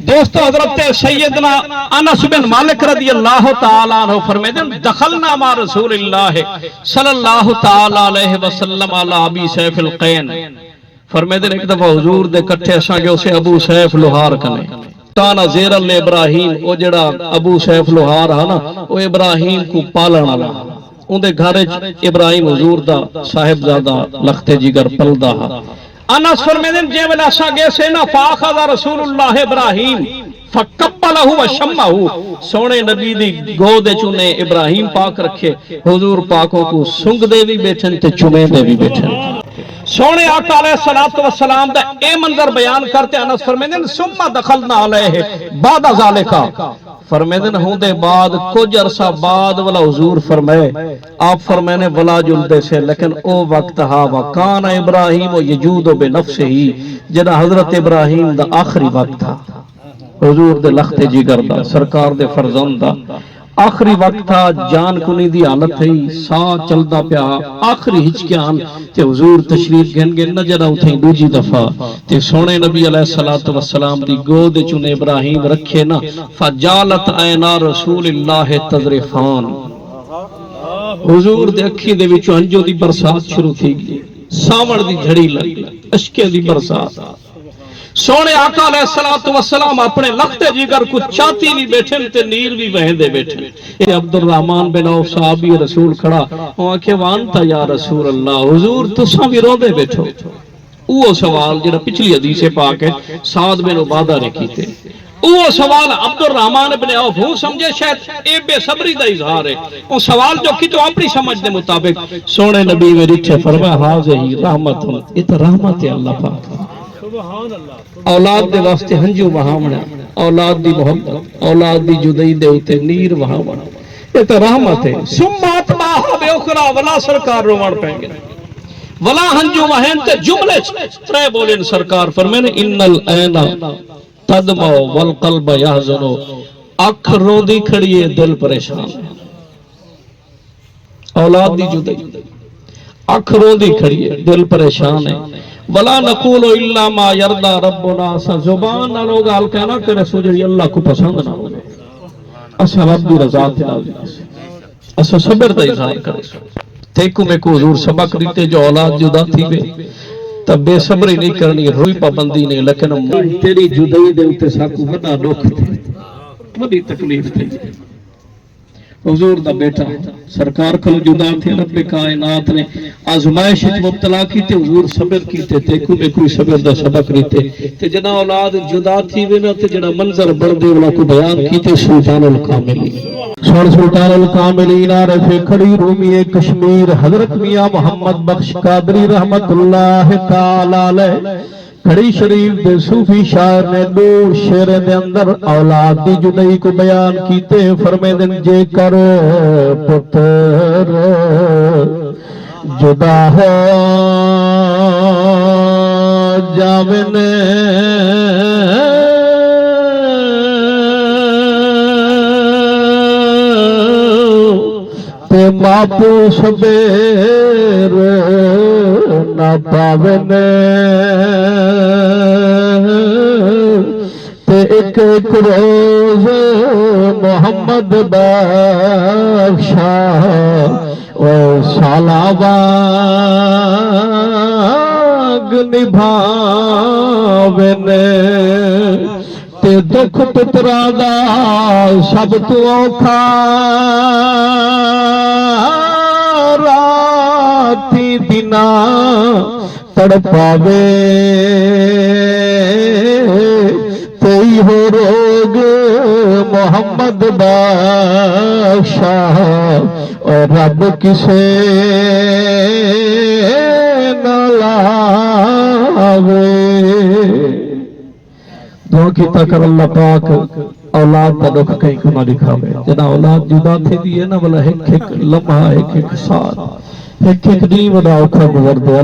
دوستو حضرت سیدنا انس بن مالک رضی اللہ تعالیٰ عنہ فرمیدن دخلنا مع رسول اللہ صلی اللہ تعالیٰ علیہ وسلم علی ابی سیف القین فرمیدن ایک دفعہ حضور دے کٹھے اساں جو سے ابو سیف لوہار کنے کانا زیر اللہ ابراہیم او جڑا ابو سیف لوہار ہے نا او ابراہیم کو پالن والا اندے گھر ابراہیم حضور دا صاحب زادہ لخت جگر پلدا ہے انس فرمیدن جے ویلے اساں گئے سے نا فاخذ رسول اللہ ابراہیم فقبلہ وشمہ سونے نبی دی گود چنے ابراہیم پاک رکھے حضور پاکوں کو سنگ دے بھی بیٹھن تے چمے دے بھی بیٹھن سونے آقا علیہ السلام دا اے منظر بیان کرتے انس فرمیدن ثم دخلنا علیہ بعد ذالکا فرمیدن ہوں دے بعد کچھ عرصہ بعد والا حضور فرمائے آپ فرمینے ولا جلدے سے لیکن او وقت ہا وکان ابراہیم و یجود بے نفس ہی جنہ حضرت ابراہیم دا آخری وقت تھا حضور دے لخت جگر دا سرکار دے فرزند دا آخری وقت تھا جان کنی دی حالت ہے سا چلدا پیا آخری ہچکیان تے حضور تشریف گن گن نہ جڑا اٹھیں دوجی دفعہ تے سونے نبی علیہ السلام دی گود چن ابراہیم رکھے نا فجالت عینا رسول اللہ تذرفان حضور دے اکھی دے وچوں ہنجو دی برسات شروع تھی گئی ساوڑ دی جھڑی لگ اشکے دی برسات سونے آقا علیہ السلام اپنے لخت جگر کو چاتی بھی بیٹھن تے نیر بھی وہیں دے بیٹھن عبد الرحمن بن عوف صحابی رسول کھڑا وہ آنکھے وانتا یا رسول اللہ حضور تساں بھی رو دے بیٹھو وہ سوال جڑا پچھلی حدیث پاک ہے سعد بن عبادہ نے کیتے وہ سوال عبد الرحمن بن عوف ہوں سمجھے شاید اے بے صبری دا اظہار ہے وہ سوال جو کی تو اپنی سمجھ دے مطابق سونے نبی میں رچھے فرمایا حاضہی رحمت یہ تو رحمت ہے اللہ پاک اولاد دے واسطے ہنجو وہاونا اولاد دی محبت اولاد دی جدائی دے ہوتے نیر وہاونا یہ تو رحمت ہے سمات باہا بے اخرا ولا سرکار روان پہیں گے ولا ہنجو وہن تے جملے ترے بولیں سرکار فرمینے ان العینا تدمو والقلب یحزنو اکھ رو دی کھڑیے دل پریشان اولاد دی جدائی اکھ رو دی کھڑیے دل پریشان ہے ولا نقول الا ما يرضى ربنا زبان نہ لوگ حال کہنا کرے سو جڑی اللہ کو پسند نہ ہو اسا رب دی رضا تے راضی اسا صبر دا اظہار کرے تیکو میں کو حضور سبق دیتے جو اولاد جدا تھی وے تب بے صبری نہیں کرنی روئی پابندی نہیں لیکن تیری جدائی دے اوتے ساکو وڈا دکھ تے وڈی تکلیف تھی حضور دا بیٹا سرکار کھل جدا تھے رب کائنات نے آزمائش مبتلا کی تے حضور صبر کی تے تیکو میں کوئی صبر دا سبق ریتے تے جنا اولاد جدا تھی وینا تے جنا منظر بڑھ دے والا کو بیان کی تے سلطان الکاملین سلطان الکاملین عارف کھڑی رومی کشمیر حضرت میاں محمد بخش قادری رحمت اللہ تعالی علیہ کھڑی شریف دے صوفی شاعر نے دو شعر دے اندر اولاد دی جدائی کو بیان کیتے فرمیدن جے کر پتر جدا ہو جاون تے ماپو سبیر نہ پاون تے ایک روز محمد بادشاہ او سالاواگ نبھاون تے دکھ پترا دا سب تو اوکھا راتی دینا تڑپاوے تئی ہو روگ محمد بادشاہ اور رب کسے نہ لاوے دعا کی تکر اللہ پاک اولاد کا دکھ کہیں کو نہ دکھاوے جنا اولاد جدا تھی دیئے نا بلا ایک ایک لمحہ ایک ایک ساتھ ایک ایک دن ودا اوکھا گزر دے